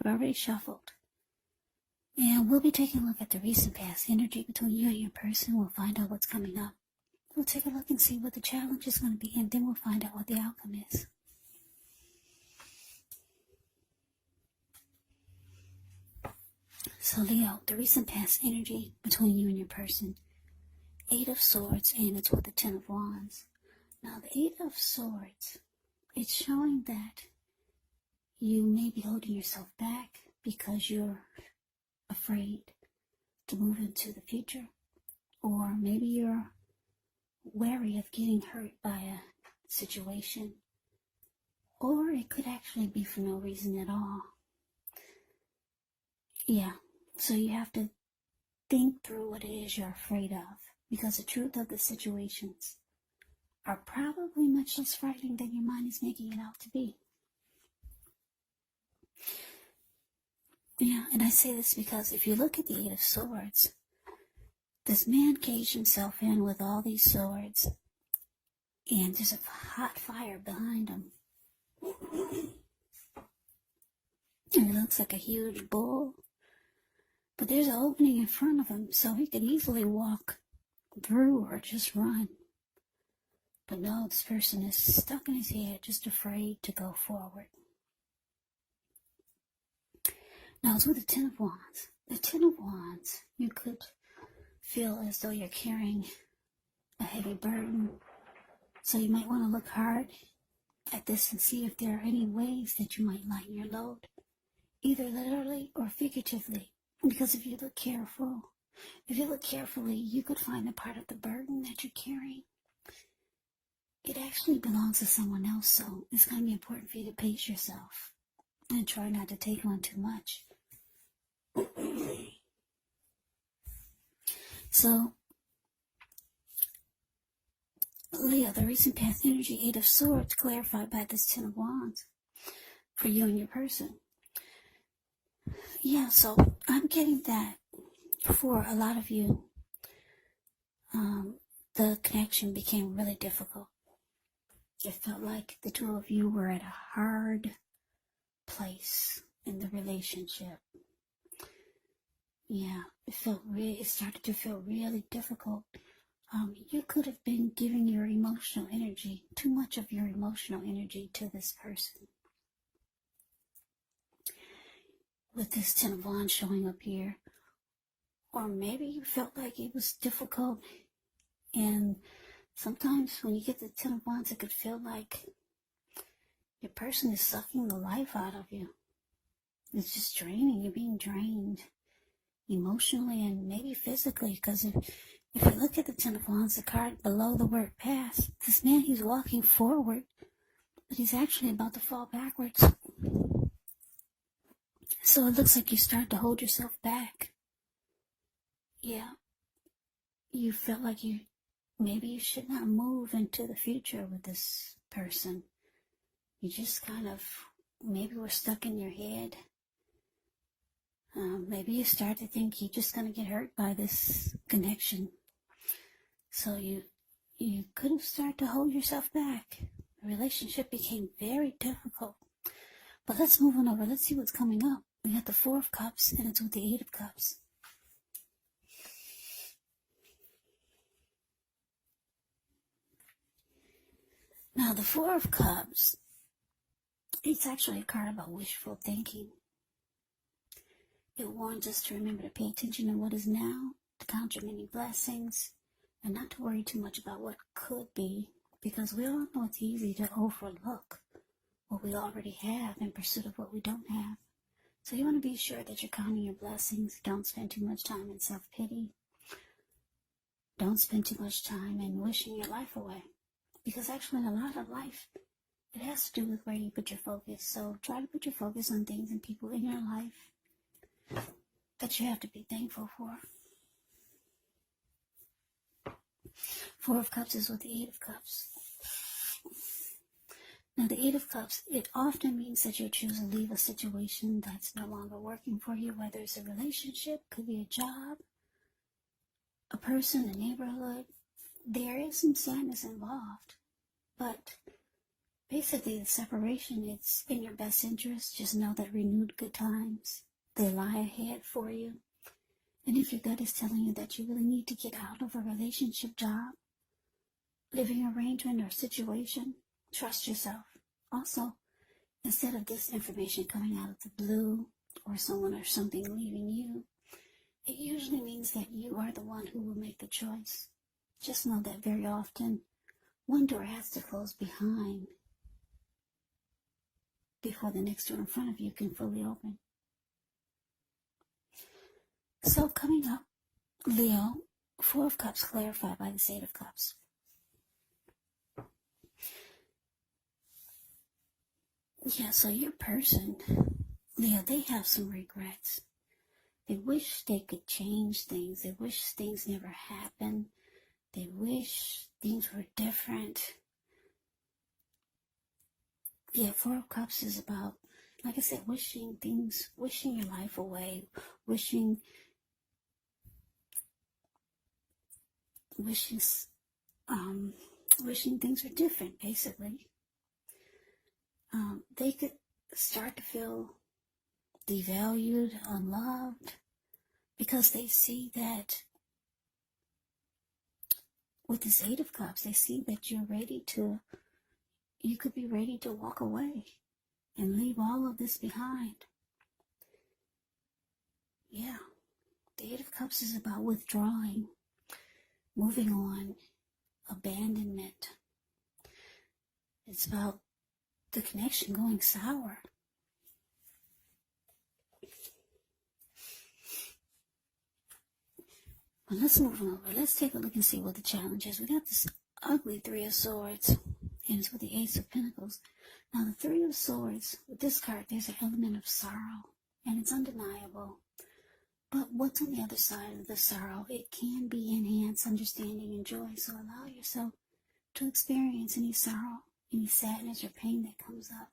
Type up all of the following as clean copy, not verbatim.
I've already shuffled. And we'll be taking a look at the recent past energy between you and your person. We'll find out what's coming up. We'll take a look and see what the challenge is going to be, and then we'll find out what the outcome is. So Leo, the recent past energy between you and your person. 8 of Swords, and it's with the 10 of Wands. Now the 8 of Swords, it's showing that you may be holding yourself back because you're afraid to move into the future, or maybe you're wary of getting hurt by a situation, or it could actually be for no reason at all. Yeah, so you have to think through what it is you're afraid of, because the truth of the situations are probably much less frightening than your mind is making it out to be. Yeah, and I say this because if you look at the 8 of Swords, this man caged himself in with all these swords, and there's a hot fire behind him. And it looks like a huge bull, but there's an opening in front of him, so he could easily walk through or just run. But no, this person is stuck in his head, just afraid to go forward. Now it's with the 10 of Wands. The 10 of Wands, you could feel as though you're carrying a heavy burden. So you might want to look hard at this and see if there are any ways that you might lighten your load, either literally or figuratively. Because if you look carefully, you could find a part of the burden that you're carrying. It actually belongs to someone else, so it's going to be important for you to pace yourself and try not to take on too much. So, Leo, the recent past energy, 8 of Swords, clarified by this 10 of Wands for you and your person. Yeah, so I'm getting that for a lot of you, the connection became really difficult. It felt like the two of you were at a hard place in the relationship. Yeah, it started to feel really difficult. You could have been giving your emotional energy, too much of your emotional energy to this person. With this 10 of Wands showing up here. Or maybe you felt like it was difficult, and sometimes when you get the 10 of Wands, it could feel like your person is sucking the life out of you. It's just draining. You're being drained emotionally and maybe physically, because if you look at the 10 of Wands, the card below the word past, this man, he's walking forward, but he's actually about to fall backwards. So it looks like you start to hold yourself back. Yeah. You felt like maybe you should not move into the future with this person. You just kind of, maybe were stuck in your head. Maybe you start to think you're just going to get hurt by this connection. So you could have started to hold yourself back. The relationship became very difficult. But let's move on over. Let's see what's coming up. We got the 4 of Cups, and it's with the 8 of Cups. Now, the 4 of Cups, it's actually a card about wishful thinking. It warns us to remember to pay attention to what is now, to count your many blessings, and not to worry too much about what could be, because we all know it's easy to overlook what we already have in pursuit of what we don't have. So you want to be sure that you're counting your blessings. Don't spend too much time in self-pity. Don't spend too much time in wishing your life away, because actually a lot of life, it has to do with where you put your focus. So try to put your focus on things and people in your life that you have to be thankful for. 4 of Cups is with the 8 of Cups. Now the 8 of Cups, it often means that you choose to leave a situation that's no longer working for you, whether it's a relationship, could be a job, a person, a neighborhood. There is some sadness involved, but Basically, the separation, it's in your best interest. Just know that renewed good times, they lie ahead for you. And if your gut is telling you that you really need to get out of a relationship, job, living arrangement, or situation, trust yourself. Also, instead of this information coming out of the blue or someone or something leaving you, it usually means that you are the one who will make the choice. Just know that very often, one door has to close behind before the next door in front of you can fully open. So coming up, Leo, Four of Cups clarified by the Eight of Cups. Yeah, so your person, Leo, they have some regrets. They wish they could change things. They wish things never happened. They wish things were different. Yeah, Four of Cups is about, like I said, wishing your life away, wishing things were different, basically. They could start to feel devalued, unloved, because they see that with this Eight of Cups, they see that you could be ready to walk away and leave all of this behind. Yeah, the Eight of Cups is about withdrawing, moving on, abandonment. It's about the connection going sour. Well, let's move on over. Let's take a look and see what the challenge is. We got this ugly Three of Swords, and it's with the Ace of Pentacles. Now, the Three of Swords, with this card, there's an element of sorrow, and it's undeniable. But what's on the other side of the sorrow? It can be enhanced understanding and joy. So allow yourself to experience any sorrow, any sadness or pain that comes up.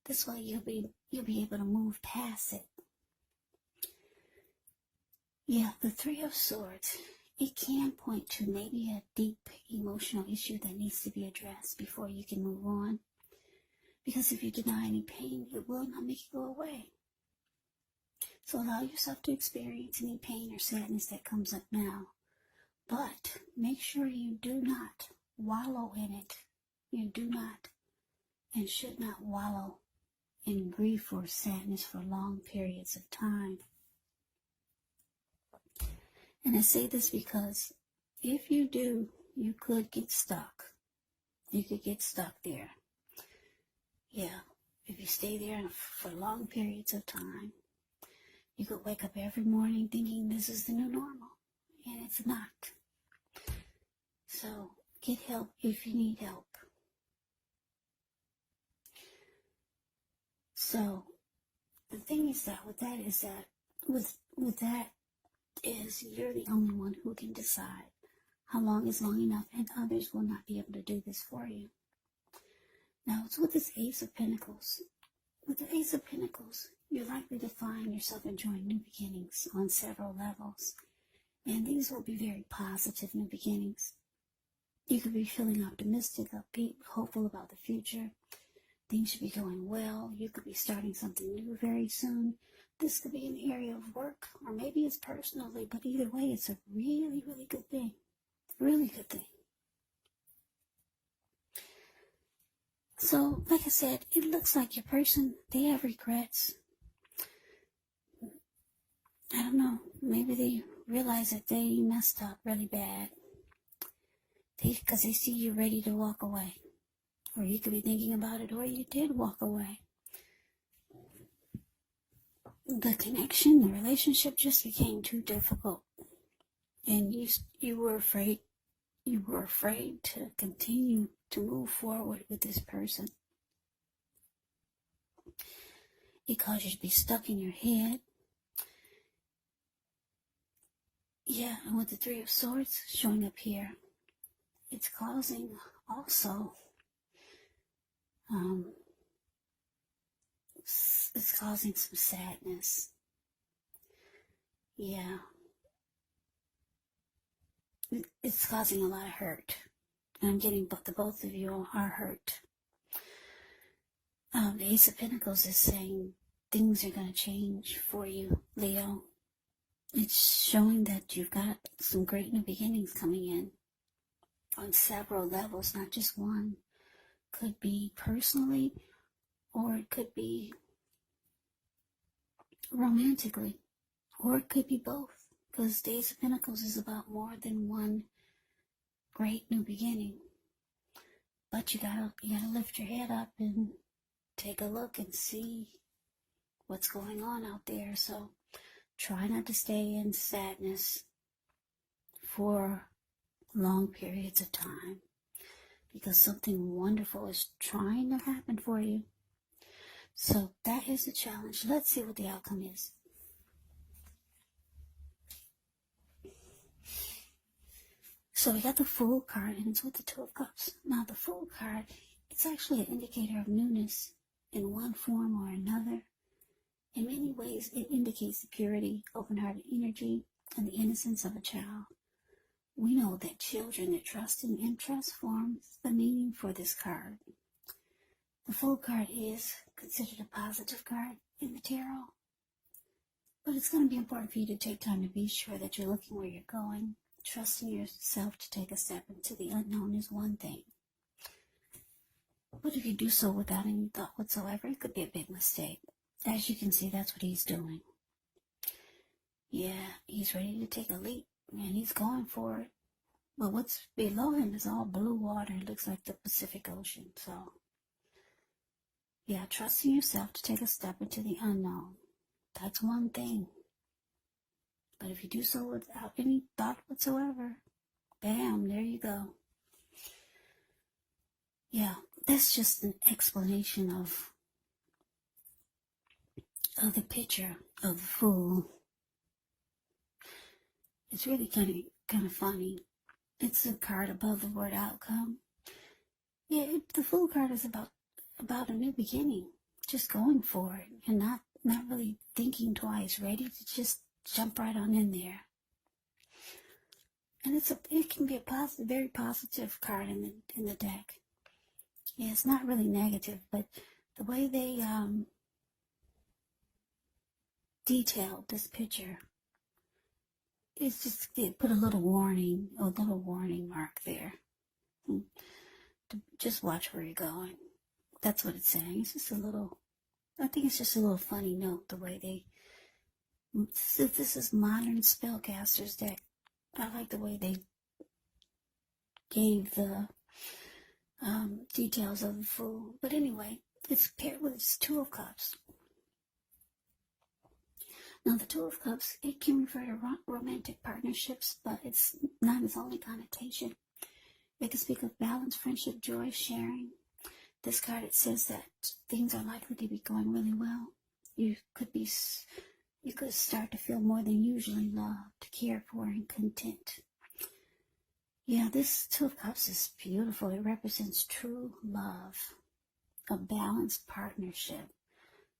This way you'll be able to move past it. Yeah, the Three of Swords, it can point to maybe a deep emotional issue that needs to be addressed before you can move on. Because if you deny any pain, it will not make it go away. So allow yourself to experience any pain or sadness that comes up now. But make sure you do not wallow in it. You do not and should not wallow in grief or sadness for long periods of time. And I say this because if you do, you could get stuck. You could get stuck there. Yeah, if you stay there for long periods of time, you could wake up every morning thinking this is the new normal, and it's not. So get help if you need help. So the thing is that with that is you're the only one who can decide how long is long enough, and others will not be able to do this for you. Now it's with this Ace of Pentacles. With the Ace of Pentacles, you're likely to find yourself enjoying new beginnings on several levels. And these will be very positive new beginnings. You could be feeling optimistic, upbeat, hopeful about the future. Things should be going well. You could be starting something new very soon. This could be an area of work, or maybe it's personally, but either way, it's a really, really good thing. Really good thing. So, like I said, it looks like your person, they have regrets. I don't know, maybe they realize that they messed up really bad. Because they see you ready to walk away. Or you could be thinking about it, or you did walk away. The connection, the relationship just became too difficult. And you were afraid to continue to move forward with this person. It caused you to be stuck in your head. Yeah, and with the Three of Swords showing up here, it's causing also, it's causing some sadness. Yeah. It's causing a lot of hurt. And I'm getting, but the both of you are hurt. The Ace of Pentacles is saying things are going to change for you, Leo. It's showing that you've got some great new beginnings coming in on several levels, not just one. Could be personally, or it could be romantically, or it could be both, because the Ace of Pentacles is about more than one great new beginning. But you gotta lift your head up and take a look and see what's going on out there. So try not to stay in sadness for long periods of time, because something wonderful is trying to happen for you. So that is the challenge. Let's see what the outcome is. So we got the Fool card, and it's with the Two of Cups. Now the Fool card, it's actually an indicator of newness in one form or another. In many ways, it indicates the purity, open-hearted energy, and the innocence of a child. We know that children that trust in trust forms the meaning for this card. The Fool card is considered a positive card in the tarot, but it's going to be important for you to take time to be sure that you're looking where you're going. Trusting yourself to take a step into the unknown is one thing, but if you do so without any thought whatsoever, it could be a big mistake. As you can see, that's what he's doing. Yeah, he's ready to take a leap, and he's going for it. But what's below him is all blue water. It looks like the Pacific Ocean. So, yeah, trusting yourself to take a step into the unknown. That's one thing. But if you do so without any thought whatsoever, bam, there you go. Yeah, that's just an explanation of the picture of the Fool. It's really kind of funny. It's a card above the word outcome. Yeah, the Fool card is about a new beginning, just going for it and not really thinking twice, ready to just jump right on in there. And it can be a very positive card in the deck. Yeah, it's not really negative, but the way they detailed this picture is just, it put a little warning mark there. Just watch where you're going. That's what it's saying. It's just I think it's just a little funny note, the way this is modern spellcasters deck. I like the way they gave the details of the Fool. But anyway, it's paired with its Two of Cups. Now the Two of Cups, it can refer to romantic partnerships, but it's not its only connotation. It can speak of balance, friendship, joy, sharing. This card, it says that things are likely to be going really well. You could start to feel more than usually loved, cared for, and content. Yeah, this Two of Cups is beautiful. It represents true love, a balanced partnership,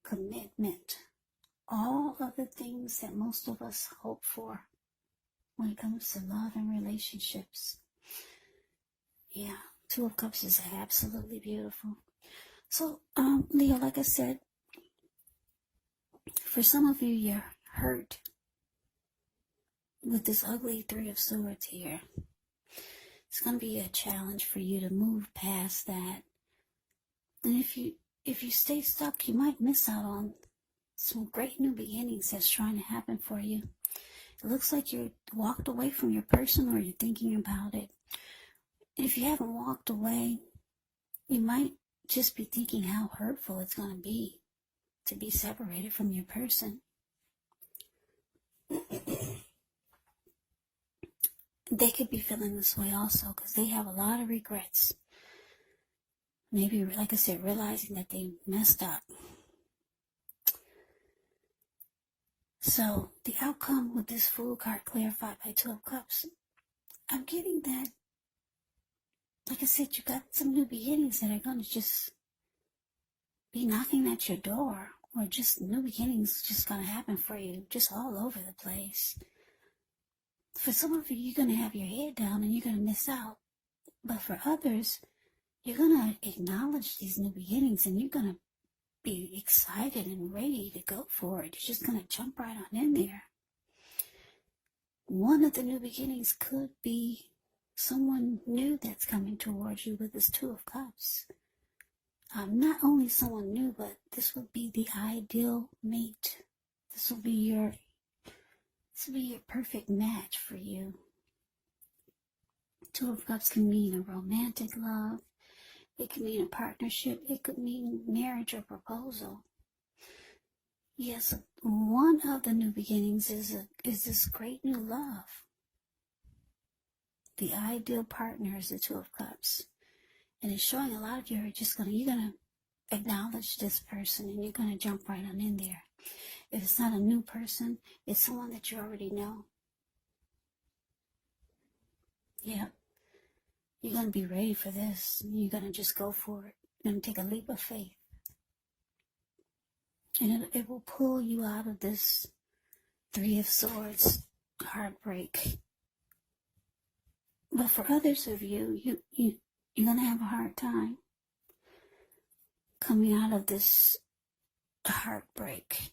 commitment, all of the things that most of us hope for when it comes to love and relationships. Yeah, Two of Cups is absolutely beautiful. So, Leo, like I said, for some of you, you're hurt with this ugly Three of Swords here. It's going to be a challenge for you to move past that. And if you stay stuck, you might miss out on some great new beginnings that's trying to happen for you. It looks like you walked away from your person, or you're thinking about it. And if you haven't walked away, you might just be thinking how hurtful it's going to be separated from your person. They could be feeling this way also, because they have a lot of regrets. Maybe, like I said, realizing that they messed up. So, the outcome with this Fool card clarified by Two of Cups, I'm getting that, like I said, you got some new beginnings that are going to just be knocking at your door, or just new beginnings just going to happen for you, just all over the place. For some of you, you're going to have your head down and you're going to miss out. But for others, you're going to acknowledge these new beginnings, and you're going to be excited and ready to go for it. You're just going to jump right on in there. One of the new beginnings could be someone new that's coming towards you with this Two of Cups. Not only someone new, but this would be the ideal mate. This will be your perfect match for you. Two of Cups can mean a romantic love. It could mean a partnership. It could mean marriage or proposal. Yes, one of the new beginnings is this great new love. The ideal partner is the Two of Cups. And it's showing a lot of you are just you're going to acknowledge this person and you're going to jump right on in there. If it's not a new person, it's someone that you already know. Yeah. You're going to be ready for this. You're going to just go for it. You're going to take a leap of faith. And it will pull you out of this Three of Swords heartbreak. But for others of you, you're going to have a hard time coming out of this heartbreak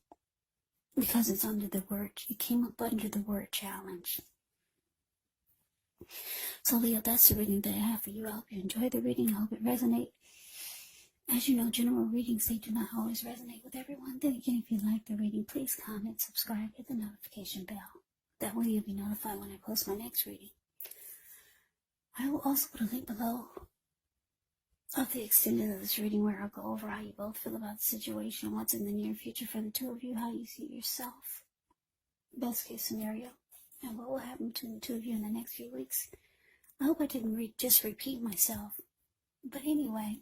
because it's under the word, it came up under the word challenge. So Leo, that's the reading that I have for you. I hope you enjoy the reading. I hope it resonates. As you know, general readings, they do not always resonate with everyone. Then again, if you like the reading, please comment, subscribe, hit the notification bell. That way you'll be notified when I post my next reading. I will also put a link below of the extended of this reading where I'll go over how you both feel about the situation, what's in the near future for the two of you, how you see yourself, best case scenario, and what will happen between the two of you in the next few weeks. I hope I didn't just repeat myself. But anyway,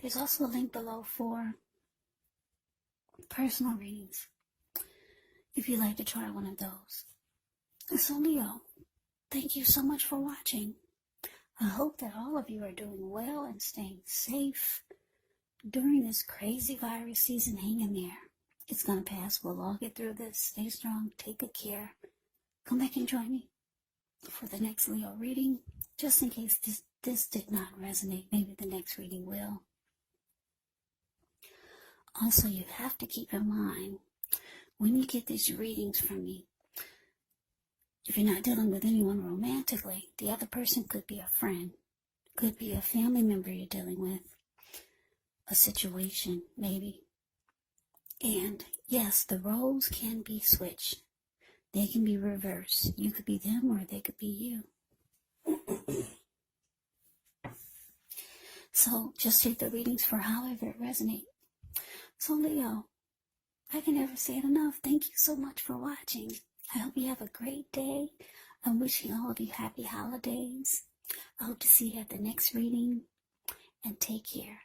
there's also a link below for personal readings, if you'd like to try one of those. So Leo, thank you so much for watching. I hope that all of you are doing well and staying safe during this crazy virus season. Hang in there. It's going to pass. We'll all get through this. Stay strong. Take good care. Come back and join me for the next Leo reading. Just in case this did not resonate, maybe the next reading will. Also, you have to keep in mind, when you get these readings from me, if you're not dealing with anyone romantically, the other person could be a friend, could be a family member you're dealing with, a situation, maybe. And yes, the roles can be switched. They can be reversed. You could be them or they could be you. So just take the readings for however it resonates. So Leo, I can never say it enough. Thank you so much for watching. I hope you have a great day. I'm wishing all of you happy holidays. I hope to see you at the next reading. And take care.